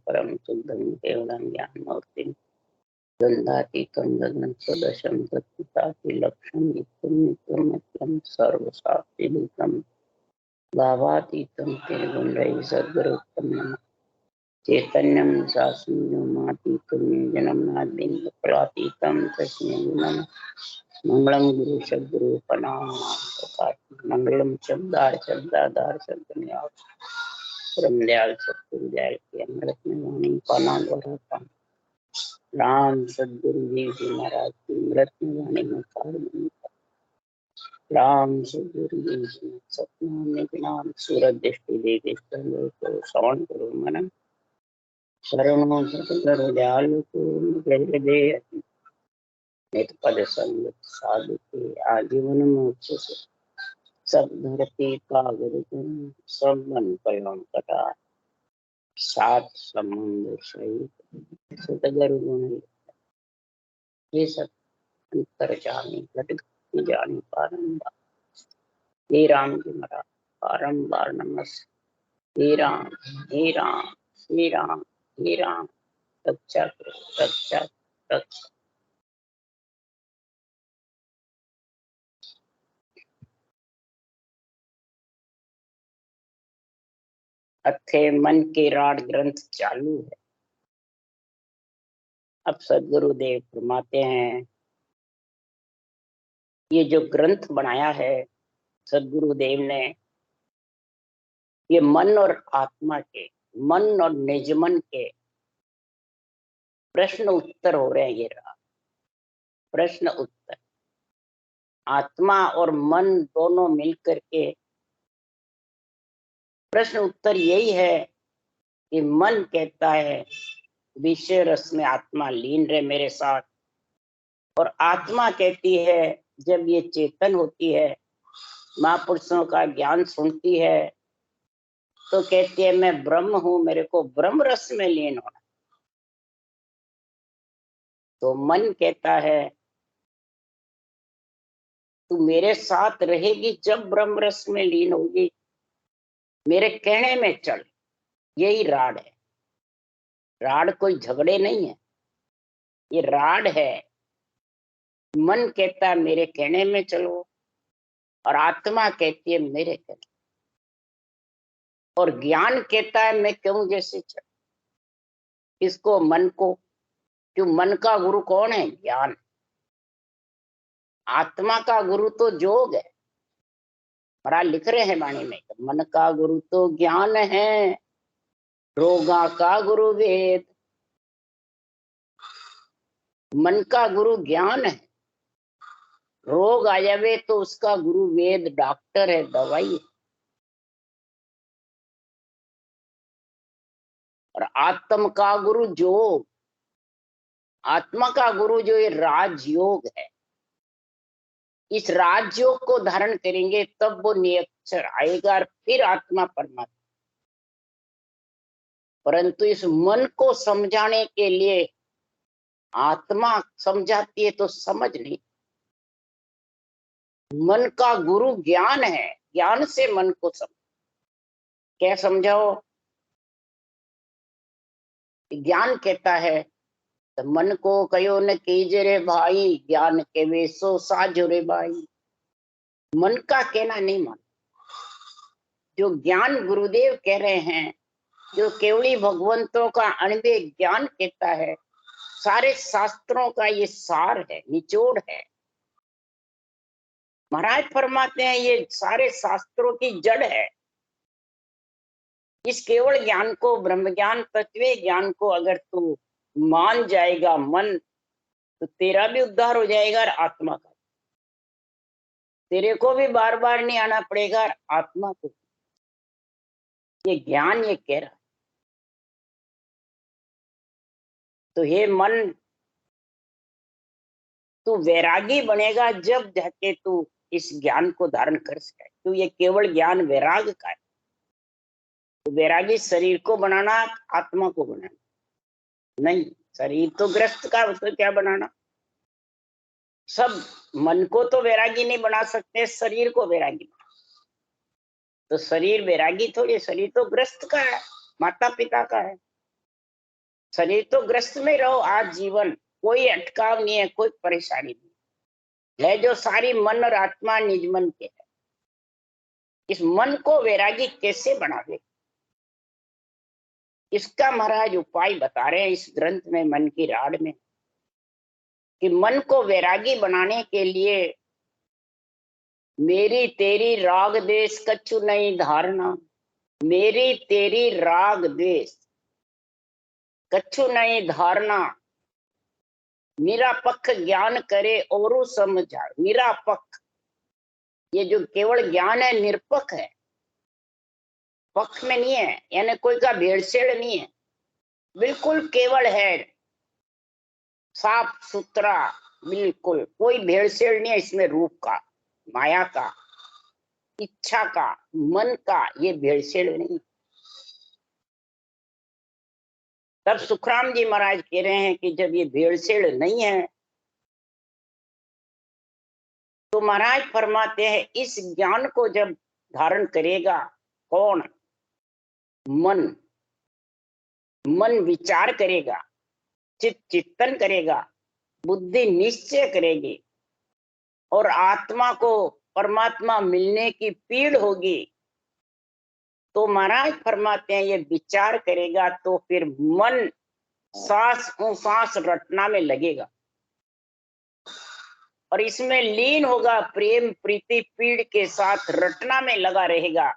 परम शुद्धम केवलम ज्ञान मूर्ति गंधातीतम गगन सदशम तत्पितालक्षण नित्यम नित्यम नित्यम सर्वशास्त्रीभूतम भावातीतम निर्गुण सद्गुरुत्तम चैतन्यम शासनमातीतम जन्मनादिंद फलातीतम तस्मै नमः। मंगलम गुरु सद्गुरु प्रणाम मंगलम शब्दाधार शब्द ब्रह्मदयाल सतगुरु दयाल की अमृत में वाणी पाना गौरव राम सदगुरु जी महाराज की अमृत में वाणी में काल राम सदगुरु जी सतनाम निगनाम सूरज दृष्टि देवी को श्रवण करो मनन शरणों सतगुरु दयाल को दे नित पद संगत साधु के आजीवन मोक्ष से सब धरती कागर सब मन परिणाम कटा सात समुद्र सहित सतगुरु गुण ये सब अंतर जानी घट जानी बारंबार हे राम जी महाराज बारंबार नमस्ते हे राम हे राम हे राम हे राम रक्षा करो रक्षा रक्षा। अथे मन के राड ग्रंथ चालू है। अब सदगुरुदेव फरमाते हैं ये जो ग्रंथ बनाया है सदगुरुदेव ने, ये मन और आत्मा के, मन और निजमन के प्रश्न उत्तर हो रहे हैं। ये रहा प्रश्न उत्तर। आत्मा और मन दोनों मिलकर के प्रश्न उत्तर यही है कि मन कहता है विषय रस में आत्मा लीन रहे मेरे साथ, और आत्मा कहती है जब ये चेतन होती है महापुरुषों का ज्ञान सुनती है तो कहती है मैं ब्रह्म हूं, मेरे को ब्रह्म रस में लीन होना। तो मन कहता है तू मेरे साथ रहेगी जब ब्रह्म रस में लीन होगी, मेरे कहने में चल। यही राड है। राड कोई झगड़े नहीं है, ये राड है। मन कहता है मेरे कहने में चलो, और आत्मा कहती है मेरे कहने, और ज्ञान कहता है मैं कहूं जैसे चल। इसको मन को, क्यों मन का गुरु कौन है? ज्ञान। आत्मा का गुरु तो जोग है। महाराज लिख रहे हैं वाणी में, मन का गुरु तो ज्ञान है, रोगा का गुरु वेद। मन का गुरु ज्ञान है, रोग आ जावे तो उसका गुरु वेद, डॉक्टर है, दवाई है। और आत्म का गुरु जोग, आत्मा का गुरु जो ये राजयोग है, इस राजयोग को धारण करेंगे तब वो निरक्षर आएगा और फिर आत्मा परमात्मा। परंतु इस मन को समझाने के लिए आत्मा समझाती है तो समझ नहीं। मन का गुरु ज्ञान है, ज्ञान से मन को समझ। क्या समझाओ? ज्ञान कहता है तो मन को कहो न कीजे रे भाई, ज्ञान के वेसो साजो रे भाई। मन का कहना नहीं मान। जो ज्ञान गुरुदेव कह रहे हैं, जो केवली भगवंतों का अणवे ज्ञान कहता है, सारे शास्त्रों का ये सार है, निचोड़ है। महाराज फरमाते हैं ये सारे शास्त्रों की जड़ है। इस केवल ज्ञान को, ब्रह्म ज्ञान तत्व ज्ञान को अगर तू मान जाएगा मन, तो तेरा भी उद्धार हो जाएगा और आत्मा का। तेरे को भी बार बार नहीं आना पड़ेगा और आत्मा को। ये ज्ञान ये कह रहा है। तो हे मन, तू वैरागी बनेगा जब जाके तू इस ज्ञान को धारण कर सके। तो ये केवल ज्ञान वैराग का है। तो वैरागी शरीर को बनाना, आत्मा को बनाना नहीं। शरीर तो ग्रस्त का, उसको क्या बनाना? सब मन को तो वैरागी नहीं बना सकते, शरीर को वैरागी बना। तो शरीर वैरागी थोड़ी, शरीर तो ग्रस्त का है, माता पिता का है। शरीर तो ग्रस्त में रहो आज जीवन, कोई अटकाव नहीं है, कोई परेशानी नहीं है, जो सारी मन और आत्मा निज मन के है। इस मन को वैरागी कैसे बनावे, इसका महाराज उपाय बता रहे हैं इस ग्रंथ में, मन की राड में, कि मन को वैरागी बनाने के लिए मेरी तेरी राग देश कछु नहीं धारणा, मेरी तेरी राग देश कछु नहीं धारणा, निरापक्ष ज्ञान करे और समझा। निरापक्ष, ये जो केवल ज्ञान है निरपक्ष है, पक्ष में नहीं है, यानी कोई का भेड़सेड़ नहीं है, बिल्कुल केवल है, साफ सुथरा, बिल्कुल कोई भेड़सेड़ नहीं है इसमें, रूप का, माया का, इच्छा का, मन का, ये भेड़सेड़ नहीं। तब सुखराम जी महाराज कह रहे हैं कि जब ये भेड़सेड़ नहीं है तो महाराज फरमाते हैं इस ज्ञान को जब धारण करेगा कौन, मन, मन विचार करेगा, चिंतन करेगा, बुद्धि निश्चय करेगी, और आत्मा को परमात्मा मिलने की पीड़ होगी, तो महाराज फरमाते हैं ये विचार करेगा तो फिर मन सांस सांस रटना में लगेगा और इसमें लीन होगा, प्रेम प्रीति पीड़ के साथ रटना में लगा रहेगा,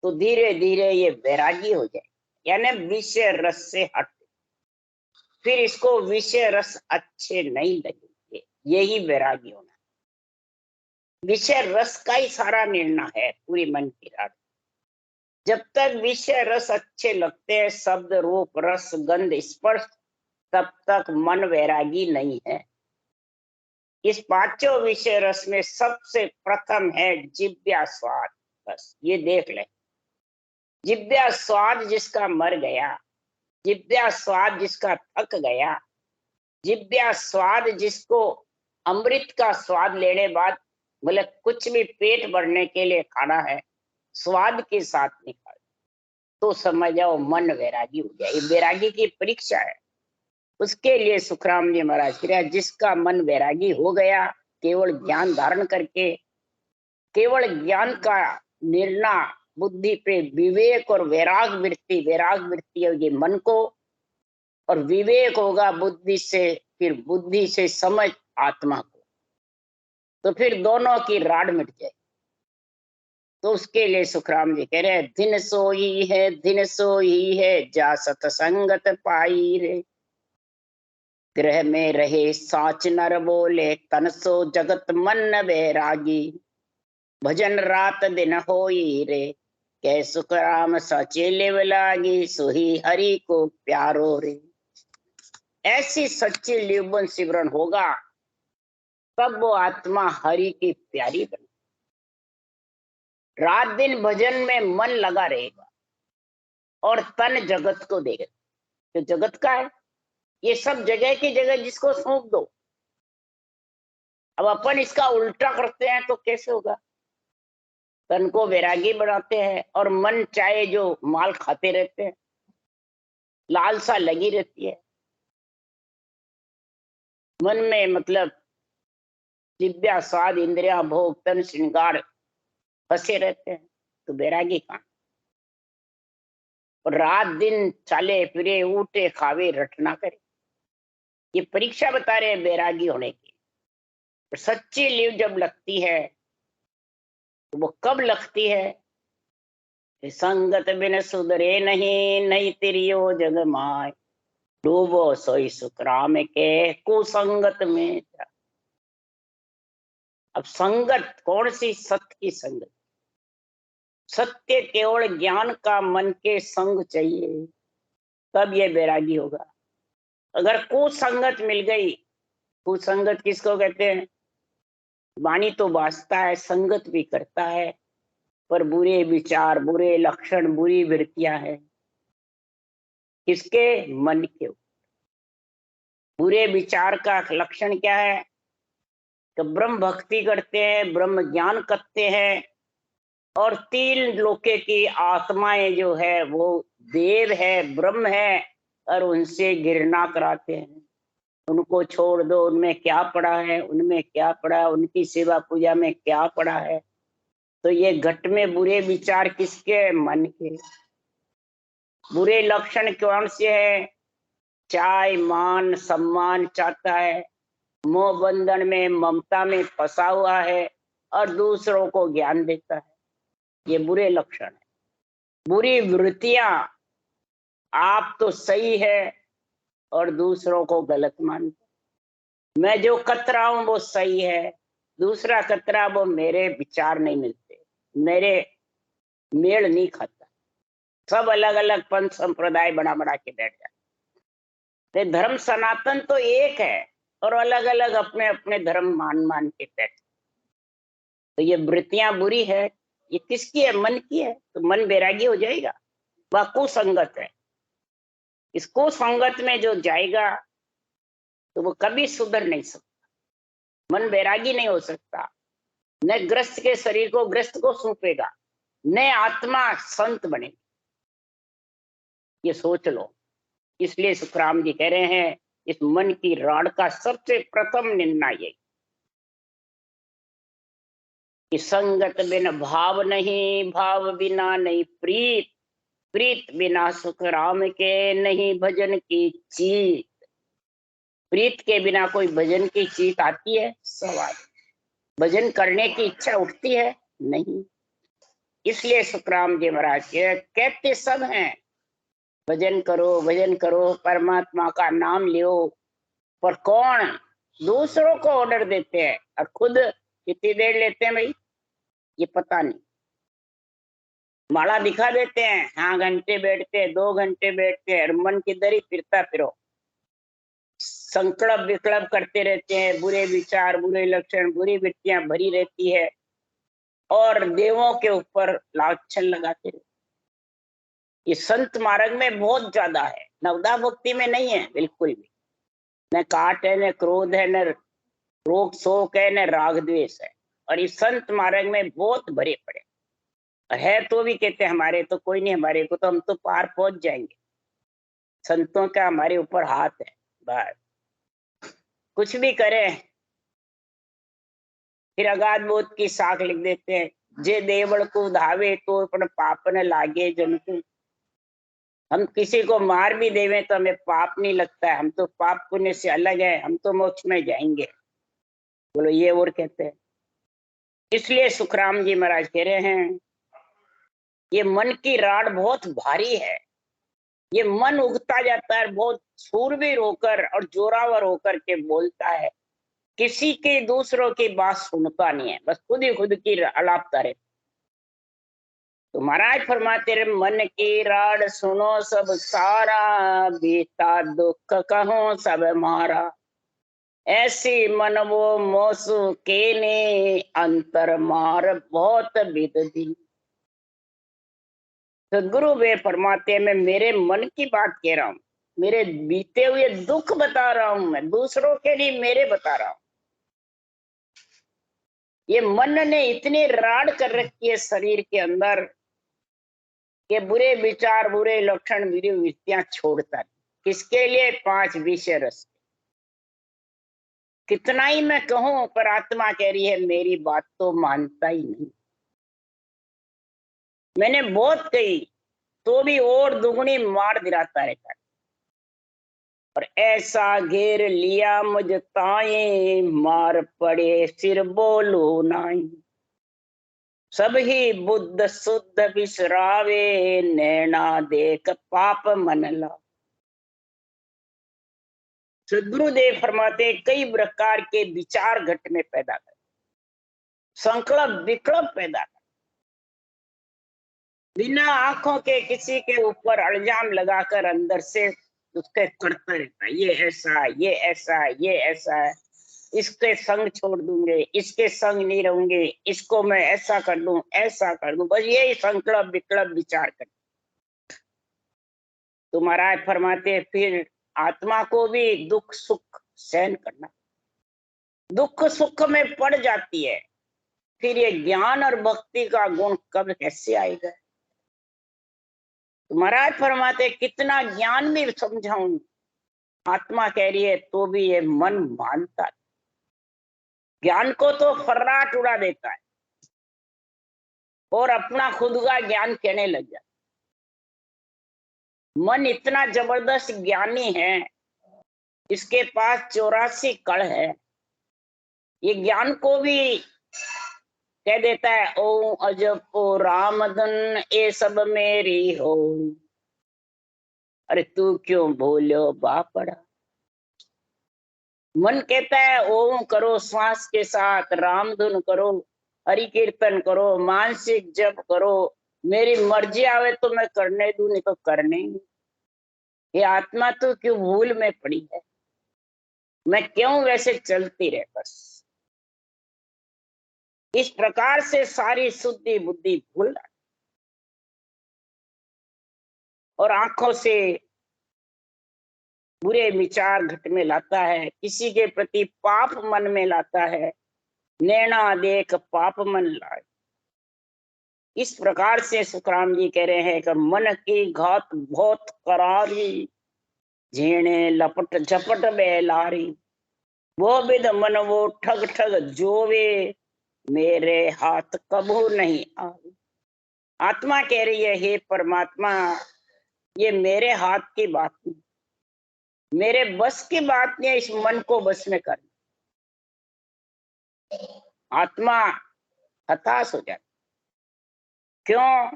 तो धीरे धीरे ये वैरागी हो जाए, यानी विषय रस से हट, फिर इसको विषय रस अच्छे नहीं लगेंगे, यही वैरागी होना। विषय रस का ही सारा निर्णय है पूरी मन की रात। जब तक विषय रस अच्छे लगते हैं, शब्द रूप रस गंध स्पर्श, तब तक मन वैरागी नहीं है। इस पांचों विषय रस में सबसे प्रथम है जिव्या स्वाद। बस ये देख ले, जिव्या स्वाद जिसका मर गया, जिव्या स्वाद जिसका थक गया, जिव्या स्वाद जिसको अमृत का स्वाद लेने बाद बोले कुछ भी पेट भरने के लिए खाना है, स्वाद के साथ निकाल, तो समझ जाओ मन वैरागी हो गया। ये वैरागी की परीक्षा है, उसके लिए सुखराम जी महाराज कह रहे जिसका मन वैरागी हो गया, केवल ज्ञान धारण करके, केवल ज्ञान का निर्णय बुद्धि पे, विवेक और वैराग वृत्ति होगी मन को, और विवेक होगा बुद्धि से, फिर बुद्धि से समझ आत्मा को, तो फिर दोनों की राड मिट जाए। तो उसके लिए सुखराम जी कह रहे हैं दिन सोई है, दिन सोई है, जा सतसंगत पाई रे, ग्रह में रहे साच नर बोले, तन सो जगत मन वैरागी, भजन रात दिन होई रे, कै सुखराम सचे लेव लागी, सोही हरि को प्यारो रे। ऐसी सच्ची लिवबन सिमरन होगा तब वो आत्मा हरि की प्यारी बने, रात दिन भजन में मन लगा रहेगा और तन जगत को देगा, तो जगत का है ये सब, जगह की जगह जिसको सौंप दो। अब अपन इसका उल्टा करते हैं तो कैसे होगा, तन को वैरागी बनाते हैं और मन चाहे जो माल खाते रहते हैं, लालसा लगी रहती है मन में, मतलब जिव्या स्वाद इंद्रिया भोग तन श्रृंगार फंसे रहते हैं, तो वैरागी कहां। और रात दिन चले फिरे उठे खावे रटना करे, ये परीक्षा बता रहे हैं वैरागी होने की। सच्ची लीव जब लगती है तो वो कब लगती है, संगत बिन सुधरे नहीं, नहीं तिरियो जग माय, डूबो सोई सुखराम के कुसंगत में जा। अब संगत कौन सी, सत्य की संगत, सत्य केवल ज्ञान का मन के संग चाहिए, तब ये वैरागी होगा। अगर कुसंगत मिल गई, कुसंगत किसको कहते हैं, वाणी तो वाचता है, संगत भी करता है, पर बुरे विचार, बुरे लक्षण, बुरी वृत्तियां हैं, किसके, मन के। बुरे विचार का लक्षण क्या है, तो ब्रह्म भक्ति करते हैं, ब्रह्म ज्ञान करते हैं, और तीन लोके की आत्माएं जो है वो देव है, ब्रह्म है, और उनसे घृणा कराते हैं। उनको छोड़ दो, उनमें क्या पड़ा है, उनमें क्या पड़ा, उनकी सेवा पूजा में क्या पड़ा है। तो ये घट में बुरे विचार किसके? मन के। बुरे लक्षण कौन से है? चाय मान सम्मान चाहता है, मोह बंधन में ममता में फंसा हुआ है और दूसरों को ज्ञान देता है। ये बुरे लक्षण है। बुरी वृत्तियां, आप तो सही है और दूसरों को गलत मानते। मैं जो कतरा हूं वो सही है, दूसरा कतरा, वो मेरे विचार नहीं मिलते, मेरे मेल नहीं खाता। सब अलग अलग पंथ संप्रदाय बना बना के बैठ जाते। धर्म सनातन तो एक है और अलग अलग अपने अपने धर्म मान मान के बैठे। तो ये वृत्तियां बुरी है, ये किसकी है? मन की है। तो मन बैरागी हो जाएगा। वह कुसंगत है। इस कुसंगत में जो जाएगा तो वो कभी सुधर नहीं सकता। मन बैरागी नहीं हो सकता। न ग्रस्त के शरीर को ग्रस्त को सौंपेगा, न आत्मा संत बनेगी। ये सोच लो। इसलिए सुखराम जी कह रहे हैं, इस मन की राड का सबसे प्रथम निर्णय यही कि संगत बिन भाव नहीं, भाव बिना नहीं प्रीत, प्रीत बिना सुख राम के नहीं भजन की चीत। प्रीत के बिना कोई भजन की चीत आती है? सवाल। भजन करने की इच्छा उठती है? नहीं। इसलिए सुखराम जी महाराज कहते सब हैं, भजन करो भजन करो, परमात्मा का नाम लियो। पर कौन? दूसरों को ऑर्डर देते हैं और खुद कितनी देर लेते हैं भाई, ये पता नहीं। माला दिखा देते हैं, हाँ घंटे बैठते हैं, 2 घंटे बैठते हैं, और मन किधर ही फिरता फिरो। संकल्प विकल्प करते रहते हैं, बुरे विचार, बुरे लक्षण, बुरी वृत्तियां भरी रहती है और देवों के ऊपर लाछन लगाते रहते। ये संत मार्ग में बहुत ज्यादा है, नवदा भक्ति में नहीं है बिल्कुल भी। न काट है, न क्रोध है, न रोग शोक है, न राग द्वेष है। और इस संत मार्ग में बहुत भरे पड़े है। तो भी कहते हैं हमारे तो कोई नहीं, हमारे को तो हम तो पार पहुंच जाएंगे। संतों का हमारे ऊपर हाथ है। बस कुछ भी करें फिर अगाध बोध की साख लिख देते हैं, जे देवल को धावे तो अपन पाप न लागे जंतु। हम किसी को मार भी देवे तो हमें पाप नहीं लगता है, हम तो पाप पुण्य से अलग है, हम तो मोक्ष में जाएंगे। बोलो ये और कहते हैं। इसलिए सुखराम जी महाराज कह रहे हैं, ये मन की राड बहुत भारी है। ये मन उगता जाता है, बहुत शूरवीर होकर और जोरावर होकर के बोलता है, किसी के दूसरों की बात सुनता नहीं है, बस खुद ही खुद की अलापता रहे। तो महाराज फरमाते रहे, मन की राड सुनो सब सारा, बीता दुख कहो सब मारा। ऐसी मन वो मोसु के ने, अंतर मार बहुत विद दी। सदगुरु वे फरमाते हैं, मैं मेरे मन की बात कह रहा हूं, मेरे बीते हुए दुख बता रहा हूं, मैं दूसरों के लिए मेरे बता रहा हूं। ये मन ने इतनी राड कर रखी है शरीर के अंदर कि बुरे विचार, बुरे लक्षण, बुरी वृत्तियां छोड़ता है। किसके लिए? 5 विषय रस। कितना ही मैं कहूं पर आत्मा कह रही है मेरी बात तो मानता ही नहीं। मैंने बहुत कही तो भी और दुगनी मार दिलाता रहता है। और ऐसा घेर लिया मुझ ताए, मार पड़े सिर बोलो नाई। सब ही बुद्ध शुद्ध बिसरावे, नैना देख पाप मन ला। सदगुरुदेव फरमाते कई प्रकार के विचार घट में पैदा कर, संकल्प विकल्प पैदा कर, बिना आंखों के किसी के ऊपर इल्जाम लगाकर अंदर से उसके करता रहता है, ये ऐसा, ये ऐसा, ये ऐसा है, इसके संग छोड़ दूंगे, इसके संग नहीं रहूंगे, इसको मैं ऐसा कर दूं, ऐसा कर दूं, बस यही संकल्प विकल्प विचार कर। तो महाराज फरमाते फिर आत्मा को भी दुख सुख सहन करना। दुख सुख में पड़ जाती है, फिर ये ज्ञान और भक्ति का गुण कब कैसे आएगा? तो महाराज फरमाते कितना ज्ञान भी समझाऊं, आत्मा कह रही है तो भी ये मन मानता, ज्ञान को तो फर्राट उड़ा देता है और अपना खुद का ज्ञान कहने लग जाता। मन इतना जबरदस्त ज्ञानी है, इसके पास 84 कण है, ये ज्ञान को भी कह देता है ओ अजब ओ रामधन ये सब मेरी हो। अरे तू क्यों बोलो बापड़ा। मन कहता है ओम करो, श्वास के साथ राम धुन करो, हरि कीर्तन करो, मानसिक जप करो, मेरी मर्जी आवे तो मैं करने दूं, नहीं तो करने ही नहीं। ये आत्मा तो क्यों भूल में पड़ी है, मैं क्यों वैसे चलती रहे बस। इस प्रकार से सारी शुद्धि बुद्धि भूल और आंखों से बुरे विचार घट में लाता है, किसी के प्रति पाप मन में लाता है, नैना देख पाप मन लाए। इस प्रकार से सुखराम जी कह रहे हैं कि मन की घात बहुत करारी, झीणे लपट झपट बेलारी, वो विद मन वो ठग ठग जोवे, मेरे हाथ कबू नहीं आवे। आत्मा कह रही है हे परमात्मा, ये मेरे हाथ की बात नहीं, मेरे बस की बात नहीं, इस मन को बस में करना। आत्मा हताश हो जाती, क्यों?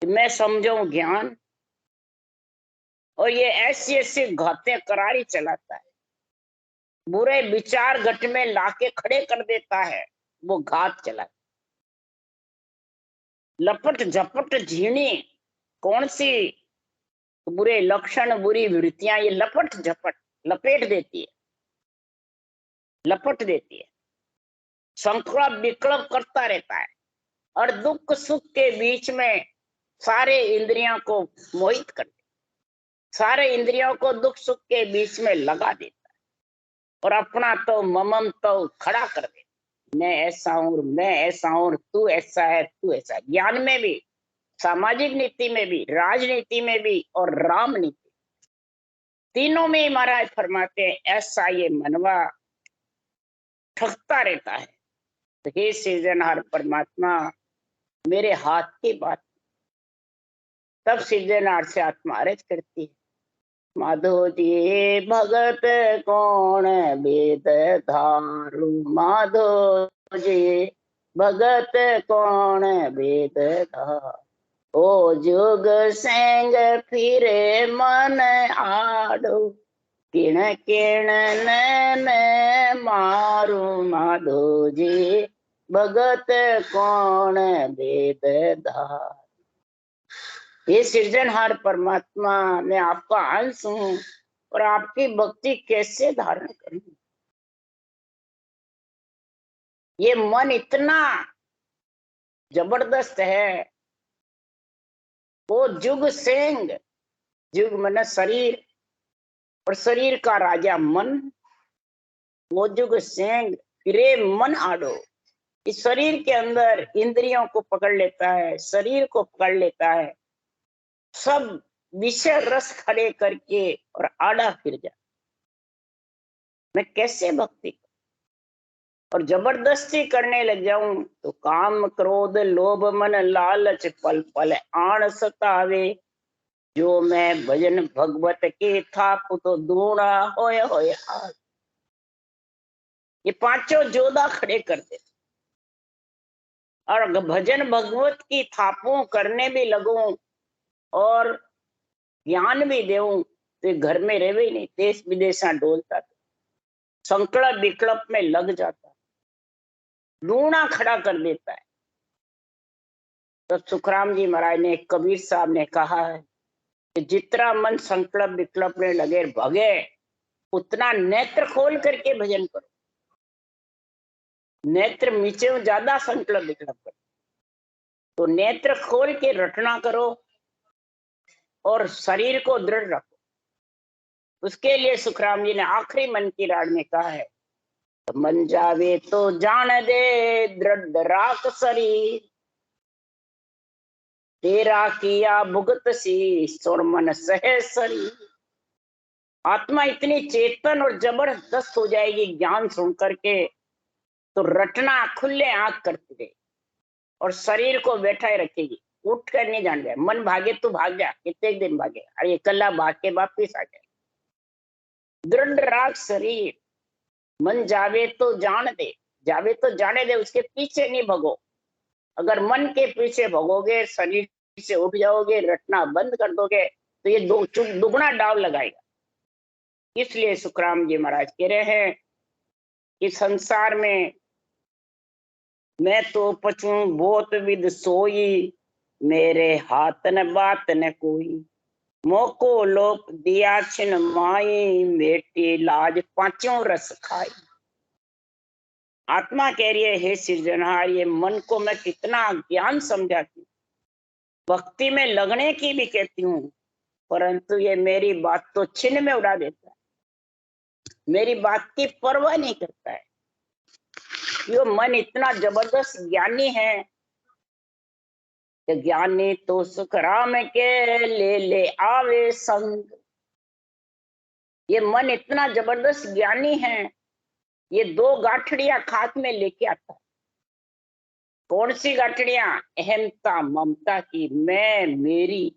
मैं समझूं ज्ञान, और ये ऐसी ऐसी घातें करारी चलाता है, बुरे विचार घट में लाके खड़े कर देता है, वो घात चला। लपट झपट झीणी, कौन सी बुरे लक्षण बुरी वृत्तियां, ये लपट झपट लपेट देती है, लपट देती है, संकल्प विकल्प करता रहता है, और दुख सुख के बीच में सारे इंद्रियों को मोहित कर देता, सारे इंद्रियों को दुख सुख के बीच में लगा देता है, और अपना तो ममम तो खड़ा कर देता, मैं ऐसा हूं, मैं ऐसा हूं, तू ऐसा है, तू ऐसा है। ज्ञान में भी, सामाजिक नीति में भी, राजनीति में भी और राम नीति, तीनों में महाराज फरमाते हैं ऐसा ये मनवा ठगता रहता है। तो हे सृजनहार परमात्मा, मेरे हाथ की बात। तब सृजनहार से आत्मा अर्ज करती है, माधो जी भगत कौन वेद धारू, माधो जी भगत कौन वेद धारू, ओ जुग सेंग फिरे मन आडो, किण किण नैन मारू, माधो जी भगत कौन वेद धारू। ये सृजनहार परमात्मा, मैं आपका अंश हूं और आपकी भक्ति कैसे धारण करूं। ये मन इतना जबरदस्त है, वो जुग सेंग, जुग मन शरीर और शरीर का राजा मन, वो जुग सेंग फिरे मन आडो, इस शरीर के अंदर इंद्रियों को पकड़ लेता है, शरीर को पकड़ लेता है, सब विषय रस खड़े करके और आड़ा फिर जा। मैं कैसे भक्ति और जबरदस्ती करने लग जाऊं तो काम क्रोध लोभ मन लालच पल पल आण सतावे, जो मैं भजन भगवत के थाप तो दूना होए होए हाल। ये पांचों जोधा खड़े कर दे, और भजन भगवत की थापों करने भी लगूं और ज्ञान भी देऊं तो घर में रहे ही नहीं, देश विदेशा डोलता, संकल्प विकल्प में लग जाता, लूणा खड़ा कर देता है। तो सुखराम जी महाराज ने, कबीर साहब ने कहा है कि जितना मन संकल्प विकल्प में लगे भगे, उतना नेत्र खोल करके भजन करो। नेत्र नीचे ज्यादा संकल्प विकल्प करो, तो नेत्र खोल के रटना करो और शरीर को दृढ़ रखो। उसके लिए सुखराम जी ने आखिरी मन की राग में कहा है, तो मन जावे तो जान दे दृढ़ राख शरीर, तेरा किया भुगत सी सुर मन सहे सरी। आत्मा इतनी चेतन और जबरदस्त हो जाएगी ज्ञान सुन करके, तो रटना खुले आंख करती रहे और शरीर को बैठाए रखेगी, उठ कर नहीं जान जाए। मन भागे तो भाग जा, कितने दिन भागे, अरे कल्ला भाग के वापिस आ जाए। दृढ़ राग शरीर, मन जावे तो जान दे, जावे तो जाने दे, उसके पीछे नहीं भगो। अगर मन के पीछे भगोगे, शरीर से उठ जाओगे, रटना बंद कर दोगे, तो ये दुगना डाव लगाएगा। इसलिए सुखराम जी महाराज कह रहे हैं कि संसार में मैं तो पचू बहुत विद सोई, मेरे हाथ न बात न कोई, मोको लोक दिया छिन माई, मेटी लाज पांचों रस खाई। आत्मा कह रही है, हे सृजनहार, ये मन को मैं कितना ज्ञान समझाती हूँ, भक्ति में लगने की भी कहती हूँ, परंतु ये मेरी बात तो छिन में उड़ा देता है, मेरी बात की परवाह नहीं करता है। ये मन इतना जबरदस्त ज्ञानी है कि ज्ञानी तो सुख राम के ले आवे संग। ये मन इतना जबरदस्त ज्ञानी है, ये 2 गाठड़ियां खाक में लेके आता है। कौन सी गाठड़ियां? अहमता ममता की, मैं मेरी,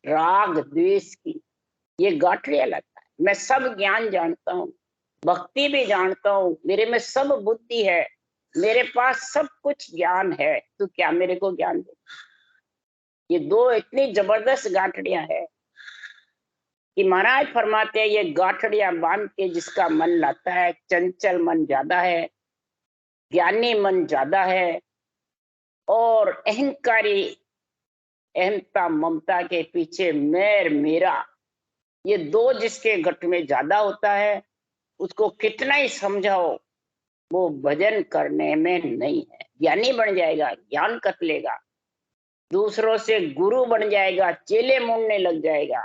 राग द्वेष की, ये गाठड़ियां लाता है। मैं सब ज्ञान जानता हूँ, भक्ति भी जानता हूँ, मेरे में सब बुद्धि है, मेरे पास सब कुछ ज्ञान है, तो क्या मेरे को ज्ञान दे? ये 2 इतनी जबरदस्त गाठड़ियां है कि महाराज फरमाते हैं, ये गाठड़ियां बांध के जिसका मन लाता है, चंचल मन ज्यादा है, ज्ञानी मन ज्यादा है, और अहंकारी, अहमता ममता के पीछे मैं मेरा, ये 2 जिसके घट में ज्यादा होता है, उसको कितना ही समझाओ, वो भजन करने में नहीं है। ज्ञानी बन जाएगा, ज्ञान कत लेगा, दूसरों से गुरु बन जाएगा, चेले मुड़ने लग जाएगा,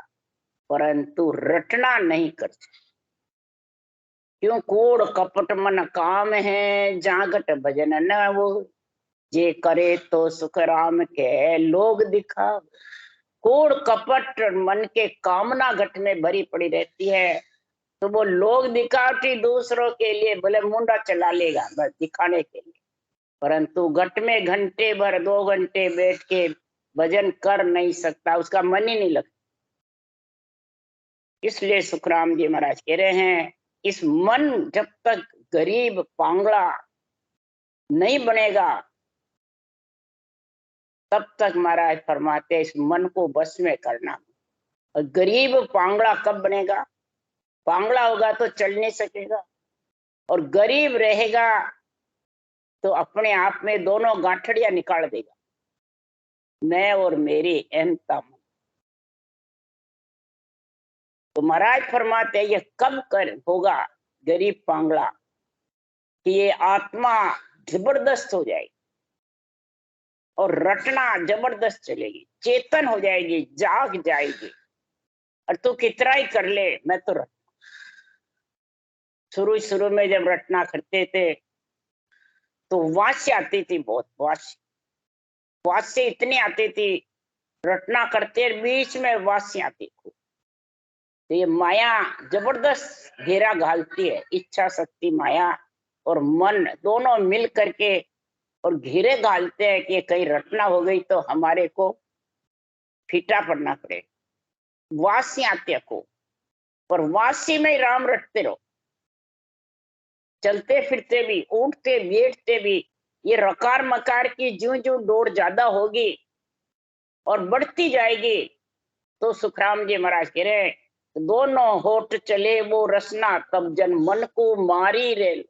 परंतु रटना नहीं कर सकता। क्यों? कोड़ कपट मन काम है, जागट भजन न वो, जे करे तो सुख राम के लोग दिखा। कोड़ कपट मन के कामना घट में भरी पड़ी रहती है, तो वो लोग दिखावटी दूसरों के लिए भले मुंडा चला लेगा बस दिखाने के लिए, परंतु घट में घंटे भर 2 घंटे बैठ के भजन कर नहीं सकता, उसका मन ही नहीं लगता। इसलिए सुखराम जी महाराज कह रहे हैं, इस मन जब तक गरीब पांगड़ा नहीं बनेगा, तब तक महाराज फरमाते इस मन को बस में करना। और गरीब पांगड़ा कब बनेगा? पांगड़ा होगा तो चल नहीं सकेगा, और गरीब रहेगा तो अपने आप में दोनों गांठड़ियां निकाल देगा, मैं और मेरी अहमता। तो महाराज फरमाते ये कब कर होगा गरीब पांगड़ा? कि ये आत्मा जबरदस्त हो जाएगी और रटना जबरदस्त चलेगी, चेतन हो जाएगी, जाग जाएगी। और तू कितना ही कर ले, मैं तो शुरू में जब रटना करते थे तो वास्य आती थी, बहुत वास्य इतनी आती थी, रटना करते बीच में वास्य आती थी। तो ये माया जबरदस्त घेरा घालती है, इच्छा शक्ति माया और मन दोनों मिल करके और घेरे घालते हैं कि कहीं रटना हो गई तो हमारे को फीटा पड़ना पड़ेगा। वासी आते को, पर वासी में ही राम रटते रहो, चलते फिरते भी, उठते बैठते भी। ये रकार मकार की ज्यों ज्यों डोर ज्यादा होगी और बढ़ती जाएगी, तो सुखराम जी महाराज कह रहे दोनों होठ चले वो रसना, तब जन मन को मारी रेल।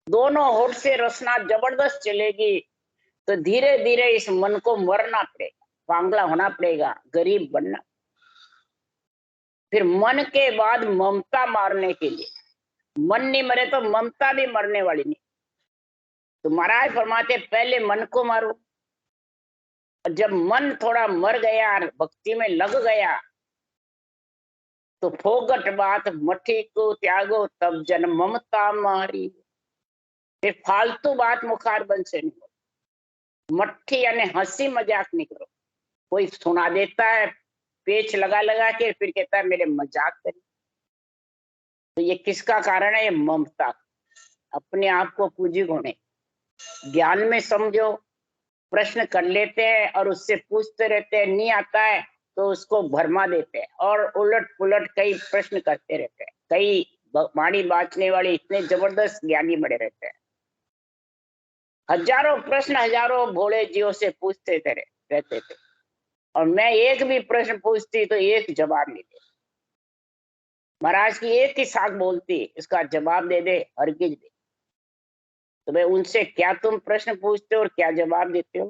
दोनों होठ से रसना जबरदस्त चलेगी तो धीरे धीरे इस मन को मरना पड़ेगा, पांगला होना पड़ेगा, गरीब बनना। फिर मन के बाद ममता मारने के लिए, मन नहीं मरे तो ममता भी मरने वाली नहीं। तो महाराज फरमाते पहले मन को मारो, और जब मन थोड़ा मर गया, भक्ति में लग गया, तो फोगट बात मठी को त्यागो, तब जन ममता मारी। फिर फालतू बात मुखार बन से नहीं, मट्ठी यानी हंसी मजाक नहीं करो, कोई सुना देता है पेच लगा लगा के, फिर कहता है मेरे मजाक करिए। तो ये किसका कारण है? ये ममता, अपने आप को पूजी होने। ज्ञान में समझो, प्रश्न कर लेते हैं और उससे पूछते रहते हैं, नहीं आता है तो उसको भरमा देते हैं और उलट पुलट कई प्रश्न करते रहते हैं। कई वाणी बांचने वाले इतने जबरदस्त ज्ञानी बड़े रहते हैं, हजारों प्रश्न हजारों भोले जीवों से पूछते रहते थे, और मैं एक भी प्रश्न पूछती तो एक जवाब नहीं दे। महाराज की एक ही साख बोलती, इसका जवाब दे दे, हरगिज दे। तो मैं उनसे, क्या तुम प्रश्न पूछते हो और क्या जवाब देते हो?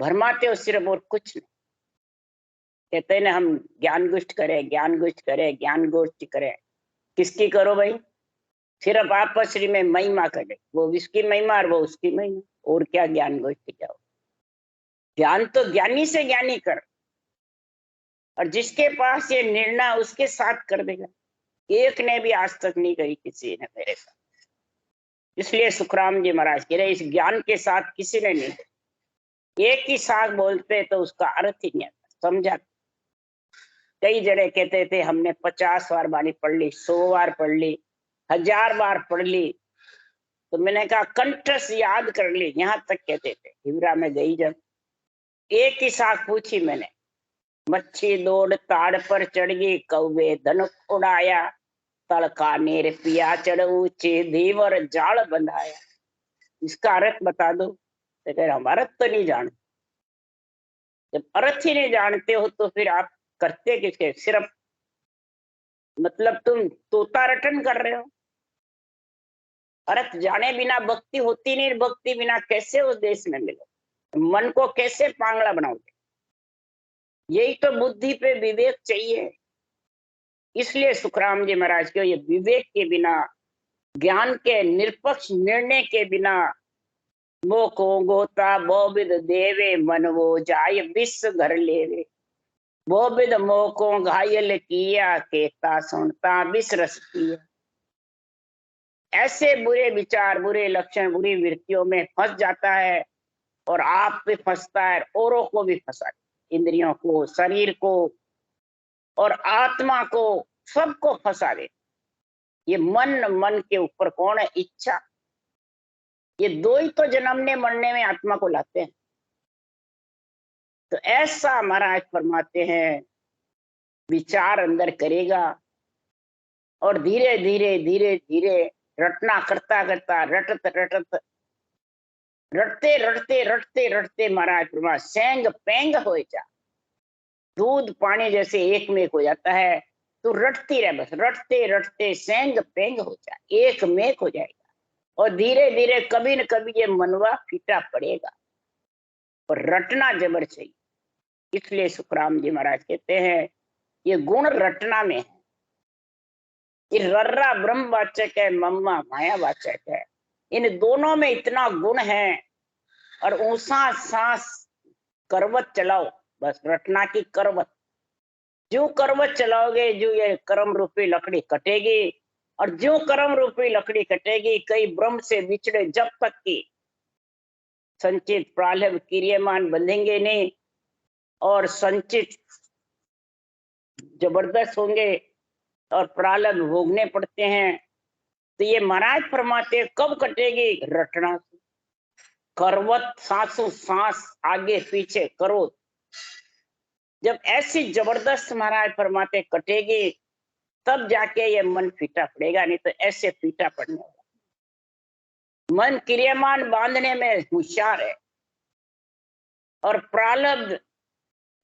भरमाते हो सिर्फ और कुछ नहीं। कहते हैं ना, हम ज्ञान गोष्ठ करें, ज्ञान गोष्ठ करें, ज्ञान गोष्ठी करें। किसकी करो भाई? सिर्फ आपस में महिमा करे, वो इसकी महिमा और वो उसकी महिमा, और क्या ज्ञान गोष्ठी क्या हो? ज्ञान तो ज्ञानी से ज्ञानी कर, और जिसके पास ये निर्णय उसके साथ कर देगा। एक ने भी आज तक नहीं कही किसी ने मेरे साथ। इसलिए सुखराम जी महाराज कह रहे, इस ज्ञान के साथ किसी ने नहीं, एक ही साथ बोलते तो उसका अर्थ ही नहीं आता, समझा? कई जने कहते थे हमने 50 बार वाणी पढ़ ली, 100 बार पढ़ ली, 1000 बार पढ़ ली। तो मैंने कहा कंठस्थ याद कर ली, यहां तक कहते थे। हिवरा में गई जब, एक ही साथ पूछी मैंने, मच्छी दौड़ ताड़ पर चढ़ गई, कौवे धनुक उड़ाया, तड़का नेर पिया चढ़ ऊंचे, धीवर जाल बंधाया। इसका अर्थ बता दो। तो कह हम अर्थ तो नहीं जानते। जब अर्थ ही नहीं जानते हो तो फिर आप करते किसके? सिर्फ मतलब तुम तोता रटन कर रहे हो। अर्थ जाने बिना भक्ति होती नहीं, भक्ति बिना कैसे उस देश में मिलो? मन को कैसे पांगला बनाओगे? यही तो बुद्धि पे विवेक चाहिए। इसलिए सुखराम जी महाराज को ये विवेक के बिना, ज्ञान के निष्पक्ष निर्णय के बिना, वो को गोता बोबिद देवे, मन वो जाय विष घर लेवे। बोबिद मोह को घायल किया, केता सुनता विष रस किया। ऐसे बुरे विचार, बुरे लक्षण, बुरी वृत्तियों में फंस जाता है, और आप भी फंसता है, औरों को भी फंसा, इंद्रियों को, शरीर को और आत्मा को, सबको फंसा दे। ये मन के ऊपर कौन है? इच्छा। ये दो ही तो जन्मने मरने में आत्मा को लाते हैं। तो ऐसा महाराज फरमाते हैं, विचार अंदर करेगा और धीरे धीरे धीरे धीरे रटना करता करता, रटत रटत, रटते रटते रटते रटते महाराज फरमा सेंग पेंग हो जा। दूध पानी जैसे एक में एक हो जाता है। तू रटती रह, बस रटते रटते सेंग पेंग हो जा, एक में हो जाएगा। और धीरे धीरे कभी न कभी ये मनवा फीटा पड़ेगा, और रटना जबर चाहिए। इसलिए सुखराम जी महाराज कहते हैं, ये गुण रटना में है। ये रर्रा ब्रह्मवाचक है, मम्मा मायावाचक है। इन दोनों में इतना गुण है। और ऊंसा सांस करवत चलाओ, बस रटना की करवत। जो करवत चलाओगे, जो ये कर्म रूपी लकड़ी कटेगी, और जो कर्म रूपी लकड़ी कटेगी, कई ब्रह्म से बिछड़े जब तक की संचित प्रारब्ध क्रियमान बंधेंगे नहीं, और संचित जबरदस्त होंगे और प्रारब्ध भोगने पड़ते हैं। तो ये महाराज फरमाते कब कटेगी? रटना से। करवत सांसों सांस आगे पीछे करो, जब ऐसी जबरदस्त महाराज फरमाते कटेगी, तब जाके ये मन फीटा पड़ेगा, नहीं तो ऐसे फीटा पड़ने वाला। मन क्रियमान बांधने में होशियार है, और प्रारब्ध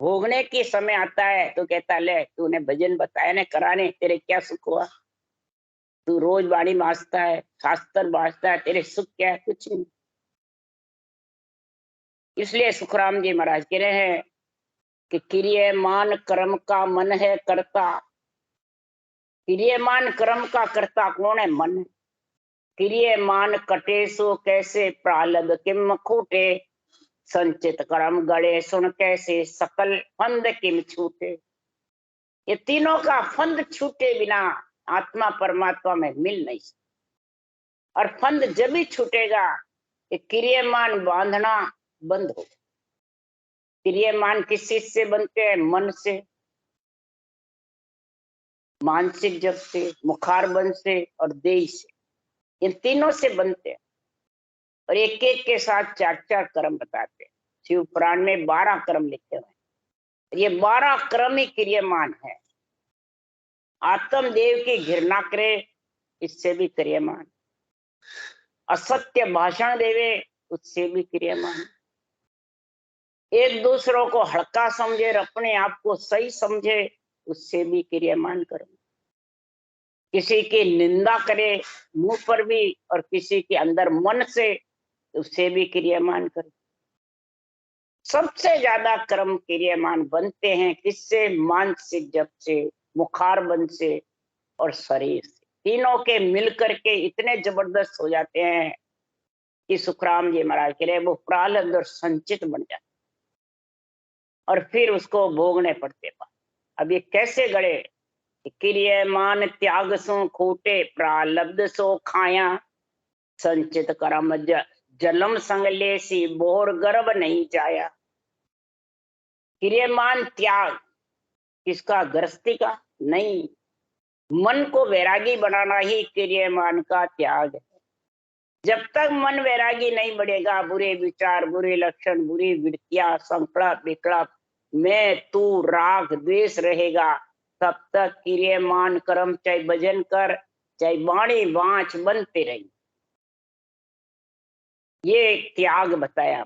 भोगने के समय आता है तो कहता ले तूने भजन बताया ना कराने, तेरे क्या सुख हुआ? तू रोज बाणी बांचता है, शास्त्र बांचता है, तेरे सुख क्या है? कुछ नहीं। इसलिए सुखराम जी महाराज कह रहे हैं कि क्रियमान कर्म का मन है करता। क्रियमान कर्म का कर्ता कौन है? मन। क्रियमान कटे सो कैसे, प्रारब्ध किम खूटे, संचित कर्म गड़े सुन कैसे, सकल फंद किम छूटे। ये तीनों का फंद छूटे बिना आत्मा परमात्मा में मिल नहीं सकता। और फंद जब भी छूटेगा कि क्रियमान बांधना बंद हो, क्रियामान किस चीज से बनते हैं? मन से, मानसिक जप से, मुखार बन से और देह से, इन तीनों से बनते हैं। और एक एक के साथ चार चार कर्म बताते हैं। शिव पुराण में 12 कर्म लिखे हुए हैं। ये 12 कर्म ही क्रियमान है। आत्मदेव की घृणा करे, इससे भी क्रियमान। असत्य भाषण देवे, उससे भी क्रियमान। एक दूसरों को हल्का समझे और अपने आप को सही समझे, उससे भी क्रियमान कर्म। किसी की निंदा करे मुंह पर भी और किसी के अंदर मन से, उससे भी क्रियमान कर्म। सबसे ज्यादा कर्म क्रियमान बनते हैं किससे? मानसिक जप से, मुखार बंद से और शरीर से। तीनों के मिलकर के इतने जबरदस्त हो जाते हैं कि सुखराम जी महाराज कह रहे वो प्रालब्ध और संचित बन जाते और फिर उसको भोगने पड़ते। अब ये कैसे गड़े? क्रियमान त्याग सो खोटे, प्रालब्ध सो खाया, संचित कर्म जलम संग लेसी, बोर गर्भ नहीं जाया। क्रियमान त्याग किसका? गृहस्थी का नहीं, मन को वैरागी बनाना ही क्रियमान का त्याग है। जब तक मन वैरागी नहीं बढ़ेगा, बुरे विचार, बुरे लक्षण, बुरी वृत्तियां, संकल्प विकल्प, मैं तू राग द्वेष रहेगा, तब तक क्रियमान कर्म चाहे भजन कर चाहे वाणी वाच बनते रही। ये त्याग बताया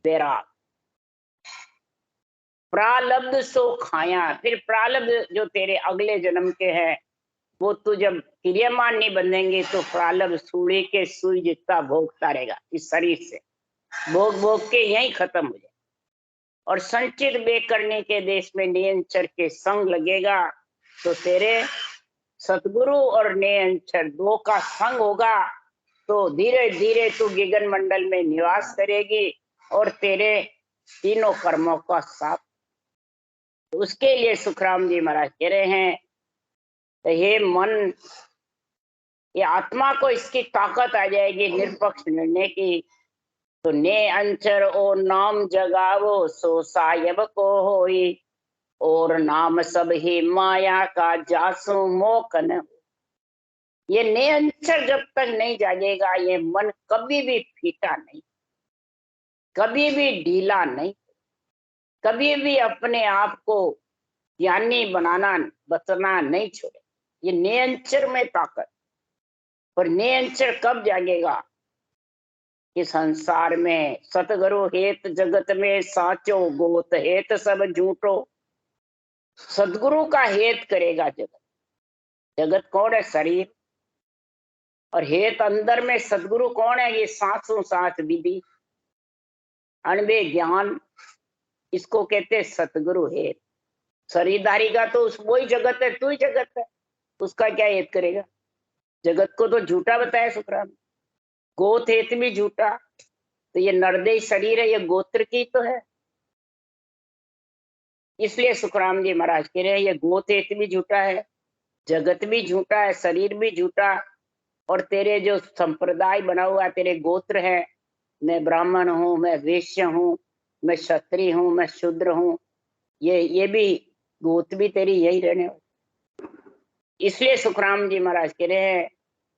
वैराग। प्रालब्ध सो खाया, फिर प्रालब्ध जो तेरे अगले जन्म के हैं वो तू जब क्रियमान नहीं बनेंगे तो प्रालब्ध सूर्य के सुई जितना भोगता रहेगा इस शरीर से, भोग भोग के यही खत्म हो जाए। और संचित बे करने के देश में नियंचर के संग लगेगा तो तेरे सतगुरु और नियंचर दो का संग होगा, तो धीरे धीरे तू गगन मंडल में निवास करेगी और तेरे तीनों कर्मों का साथ। उसके लिए सुखराम जी महाराज कह रहे हैं, हे मन, ये आत्मा को इसकी ताकत आ जाएगी निष्पक्ष निर्णय की, तो ने अंचर ओ नाम जगावो, सो सायब को होई, और नाम सब ही माया का जासु मोकन। ये ने अंचर जब तक नहीं जागेगा, ये मन कभी भी फीटा नहीं, कभी भी ढीला नहीं, कभी भी अपने आप को ज्ञानी बनाना बचना नहीं छोड़े। ये नियंचर में ताकत। और नियंचर कब जागेगा? कि संसार में सतगुरु हेत जगत में साचो, गोत हेत सब झूठो। सदगुरु का हेत करेगा जगत। जगत कौन है? शरीर। और हेत अंदर में सदगुरु कौन है? ये सांसों सांस विधि, अनबे ज्ञान, इसको कहते हैं सतगुरु हेत। शरीरधारी का तो उस वही जगत है, तू ही जगत है, उसका क्या हेत करेगा? जगत को तो झूठा बताया सुखराम। गोत हेत भी झूठा, तो ये नरदेह शरीर है, ये गोत्र की तो है। इसलिए सुखराम जी महाराज कह रहे हैं ये गोत हेत भी झूठा है, जगत भी झूठा है, शरीर भी झूठा, और तेरे जो संप्रदाय बना हुआ तेरे गोत्र है, मैं ब्राह्मण हूँ, मैं वैश्य हूँ, मैं क्षत्रिय हूँ, मैं शूद्र हूँ, ये भी गोत भी तेरी यही रहने वाली। इसलिए सुखराम जी महाराज कह रहे हैं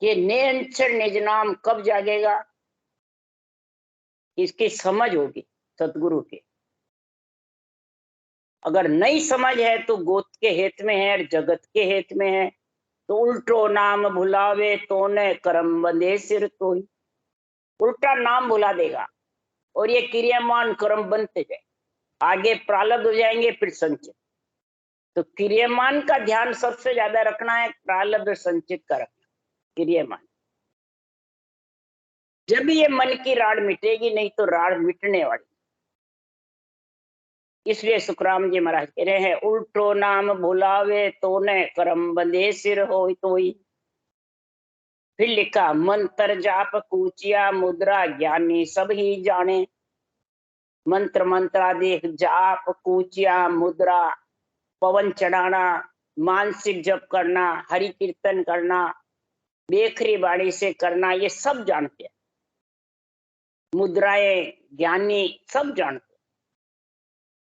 कि निरंतर निज नाम कब जागेगा? इसकी समझ होगी सतगुरु के। अगर नहीं समझ है तो गोत के हित में है, जगत के हित में है, तो उल्टो नाम भुलावे तो न कर्म बंधे सिर तो ही। उल्टा नाम भुला देगा और ये क्रियामान कर्म बनते जाए, आगे प्रारब्ध हो जाएंगे, फिर संचित। तो क्रियामान का ध्यान सबसे ज्यादा रखना है, प्रारब्ध संचित का रखना। क्रियामान जब ये मन की राड़ मिटेगी, नहीं तो राड़ मिटने वाली। इसलिए सुखराम जी महाराज कह रहे हैं उल्टो नाम भुलावे तो न कर्म बंधे सिर हो तो ही। फिर लिखा मंत्र जाप कूचिया मुद्रा ज्ञानी सब ही जाने। मंत्र मंत्रादेश जाप कूचिया मुद्रा, पवन चढ़ाना, मानसिक जप करना, हरि कीर्तन करना, बेखरी बाणी से करना, ये सब जानते हैं। मुद्राएं ज्ञानी सब जानते हैं।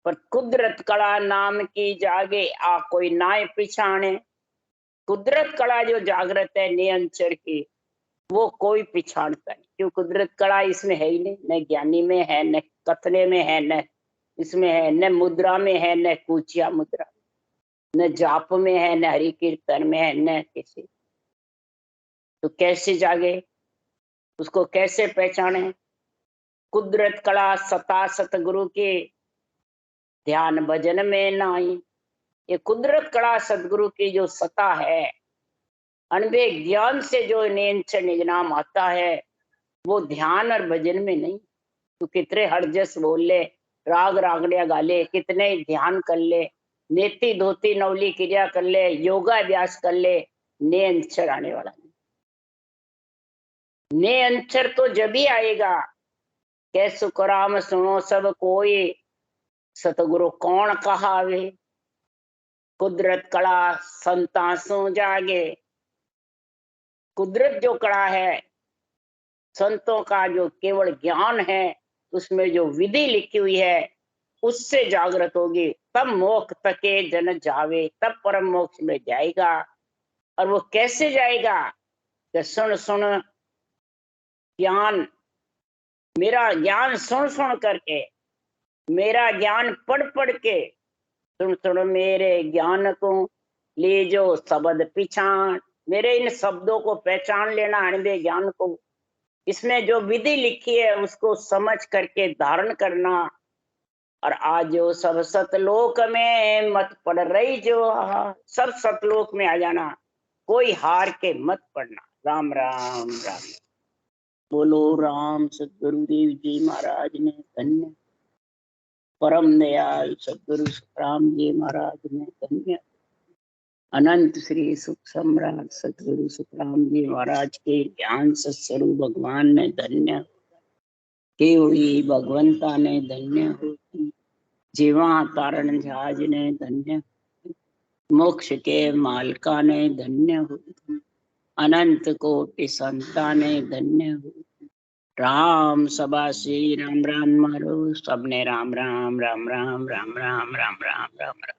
पर कुदरत कला नाम की जागे आ कोई नाय पिछाणे। कुदरत कला जो जागृत है नियंचर की, वो कोई पिछाड़ता नहीं, क्यों कुदरत कला इसमें है ही नहीं, न ज्ञानी में है, न कथने में है, न इसमें है, न मुद्रा में है, न कूचिया मुद्रा, न जाप में है, न हरि कीर्तन में है, न किसी। तो कैसे जागे, उसको कैसे पहचाने? कुदरत कला सता सतगुरु के ध्यान भजन में नाई। ये कुदरत कला सतगुरु की जो सता है, अनबे ज्ञान से जो निनाम आता है, वो ध्यान और भजन में नहीं। तो कितने हरजस बोल ले, राग रागड़िया गा ले, कितने ध्यान कर ले, नेति धोती नवली क्रिया कर ले, योगा अभ्यास कर ले, ने अंचर आने वाला नहीं। ने अंचर तो जब ही आएगा, कैसु कराम सुनो सब कोई, सतगुरु कौन कहावे। कुदरत कला संतासों जागे। कुदरत जो कला है, संतों का जो केवल ज्ञान है, उसमें जो विधि लिखी हुई है, उससे जागृत होगी, तब मोक्ष तके जन जावे, तब परम मोक्ष में जाएगा। और वो कैसे जाएगा? कि सुन सुन ज्ञान, मेरा ज्ञान सुन सुन करके, मेरा ज्ञान पढ़ पढ़ के, सुन सुन मेरे ज्ञान को ले जो शब्द पिछाण। मेरे इन शब्दों को पहचान लेना, अणबे ज्ञान को, इसमें जो विधि लिखी है उसको समझ करके धारण करना। और आज जो सब सतलोक में मत पड़ रही जो, सब सतलोक में आ जाना, कोई हार के मत पड़ना। राम राम राम। बोलो राम सतगुरुदेव जी महाराज ने धन्य, परम दयाल सतगुरु राम जी महाराज ने धन्य, अनंत श्री सुख सम्राट सतगुरु सुखराम जी महाराज के ज्ञान सत्स्वरूप भगवान ने धन्य, केवड़ी भगवंता ने धन्य होती, जीवा तारण जहाज ने धन्य, मोक्ष के मालका ने धन्य होती, अनंत कोटि संता ने धन्य होती। राम सभा श्री राम राम मारो, सबने राम राम राम राम राम राम राम राम राम राम।